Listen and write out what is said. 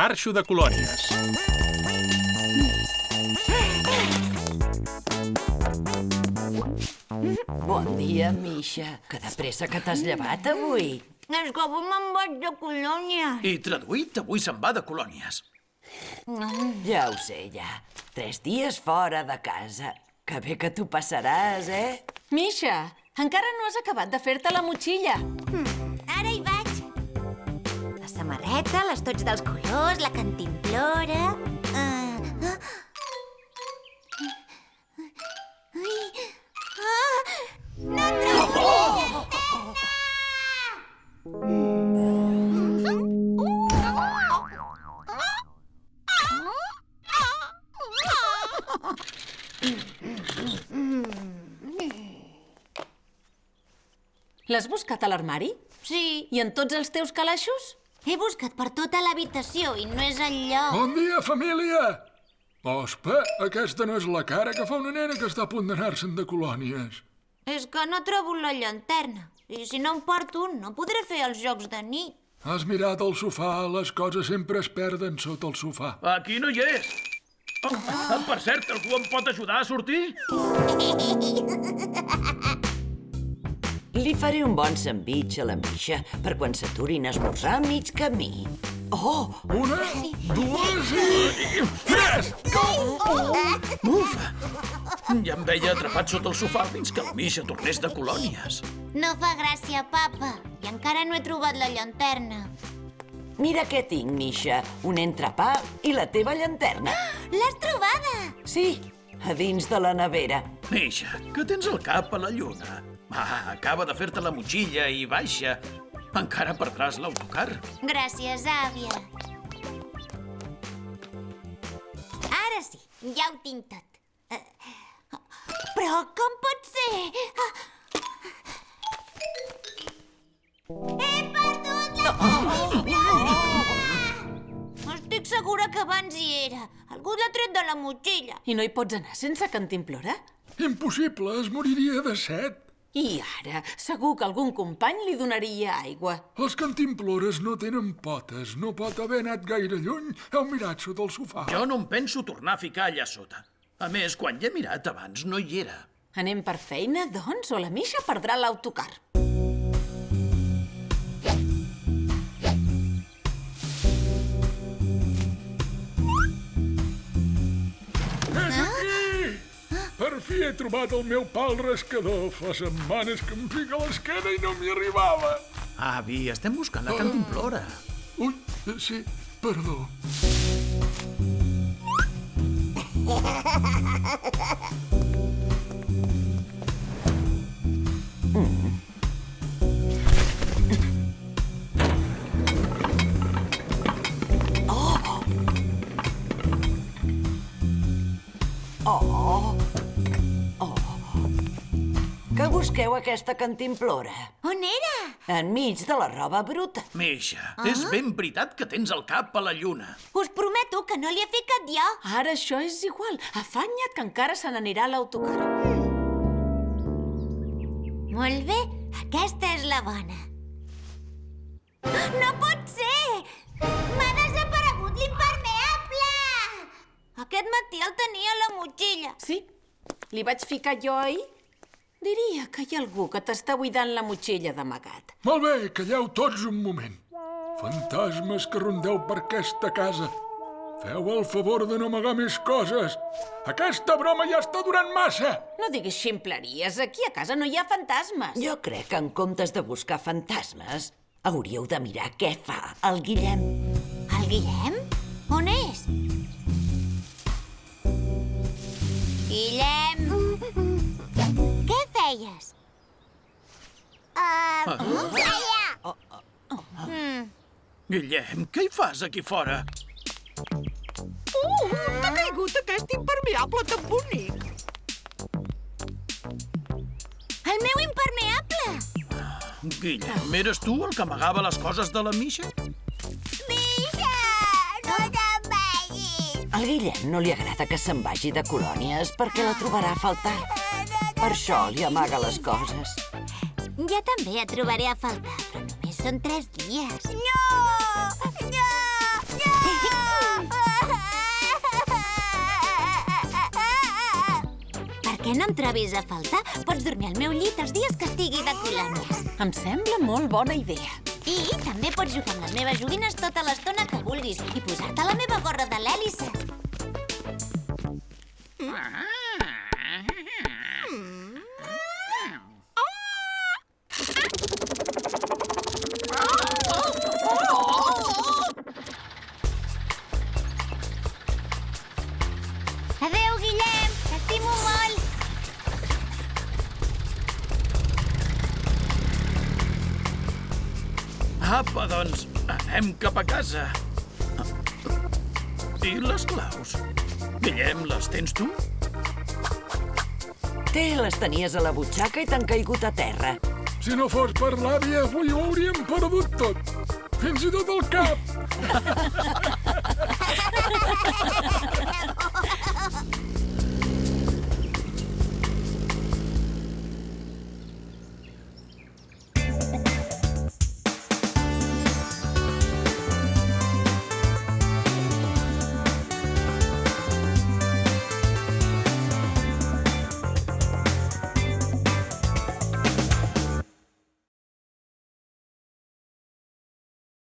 marxo de colònies. Bon dia, Misha. Que de pressa que t'has llevat avui. És que avui me'n vaig de colònia. I traduït, avui se'n va de colònies. Ja ho sé, ja. 3 dies fora de casa. Que bé que t'ho passaràs, eh? Misha, encara no has acabat de fer-te la motxilla. Ara hi vaig. La samarreta, l'estoig dels colors, la cantimplora... No trobo! L'has buscat a l'armari? Sí, I en tots els teus calaixos? he buscat per tota l'habitació i no és el lloc. Bon dia, família! Ospa, aquesta no és la cara que fa una nena que està a punt d'anar-se'n de colònies. És que no trobo la llanterna. I si no em porto un, no podré fer els jocs de nit. Has mirat el sofà, les coses sempre es perden sota el sofà. Aquí no hi és. Per cert, algú em pot ajudar a sortir? Li faré un bon sandvitx a la Misha per quan s'aturin a esmorzar a mig camí. Oh! 1, 2 i 3! Ufa! Ja em veia atrapat sota el sofà fins que la Misha tornés de colònies. No fa gràcia, papa. I encara no he trobat la llanterna. Mira què tinc, Misha. Un entrepà i la teva llanterna. L'has trobada! Sí, a dins de la nevera. Misha, que tens el cap a la lluna. Acaba de fer-te la motxilla i baixa. Encara perdràs l'autocar. Gràcies, àvia. Ara sí, ja ho tinc tot. Però com pot ser? He perdut la Estic segura que abans hi era. Algú l'ha tret de la motxilla. I no hi pots anar sense cantimplora? Impossible, es moriria de set. I ara, segur que algun company li donaria aigua. Les cantimplores no tenen potes, no pot haver anat gaire lluny. Heu mirat sota el sofà. Jo no em penso tornar a ficar allà sota. A més, quan hi he mirat abans no hi era. Anem per feina, doncs, o la Misha perdrà l'autocar. És aquí! Per fi he trobat el meu pal rascador. Fa setmanes que em pica l'esquena i no m'hi arribava. Avi, estem buscant la cantimplora. Ui, sí, perdó. Que busqueu aquesta cantimplora? On era? Enmig de la roba bruta. Misha, és ben veritat que tens el cap a la lluna. Us prometo que no l'hi he ficat jo. Ara això és igual. Afanya't, que encara se n'anirà l'autocar. Molt bé, aquesta és la bona. No pot ser! M'ha desaparegut l'impermeable! Aquest matí el tenia a la motxilla. Sí, li vaig ficar jo ahir. Diria que hi ha algú que t'està buidant la motxilla d'amagat. Molt bé, calleu tots un moment. Fantasmes que rondeu per aquesta casa. Feu el favor de no amagar més coses. Aquesta broma ja està durant massa. No diguis ximpleries, aquí a casa no hi ha fantasmes. Jo crec que en comptes de buscar fantasmes, hauríeu de mirar què fa el Guillem. El Guillem? On és? Guillem! Què feies? Feia! Guillem, què hi fas aquí fora? T'ha caigut aquest impermeable tan bonic. El meu impermeable! Guillem, eres tu el que amagava les coses de la Misha? Misha! No te'n vagis! Al Guillem no li agrada que se'n vagi de colònies perquè la trobarà a faltar. Per això li amaga les coses. Jo també et trobaré a faltar, però només són 3 dies. No! No! No! que no em trobis a faltar, pots dormir al meu llit els dies que estigui de colònia. Em sembla molt bona idea. I també pots jugar amb les meves joguines tota l'estona que vulguis i posar-te la meva gorra de l'hèlice. Adéu, Guillem! T'estimo molt! Apa, doncs, anem cap a casa. I les claus? Guillem, les tens tu? Les tenies a la butxaca i t'han caigut a terra. Si no fos per l'àvia, avui ho hauríem perdut tot. Fins i tot el cap.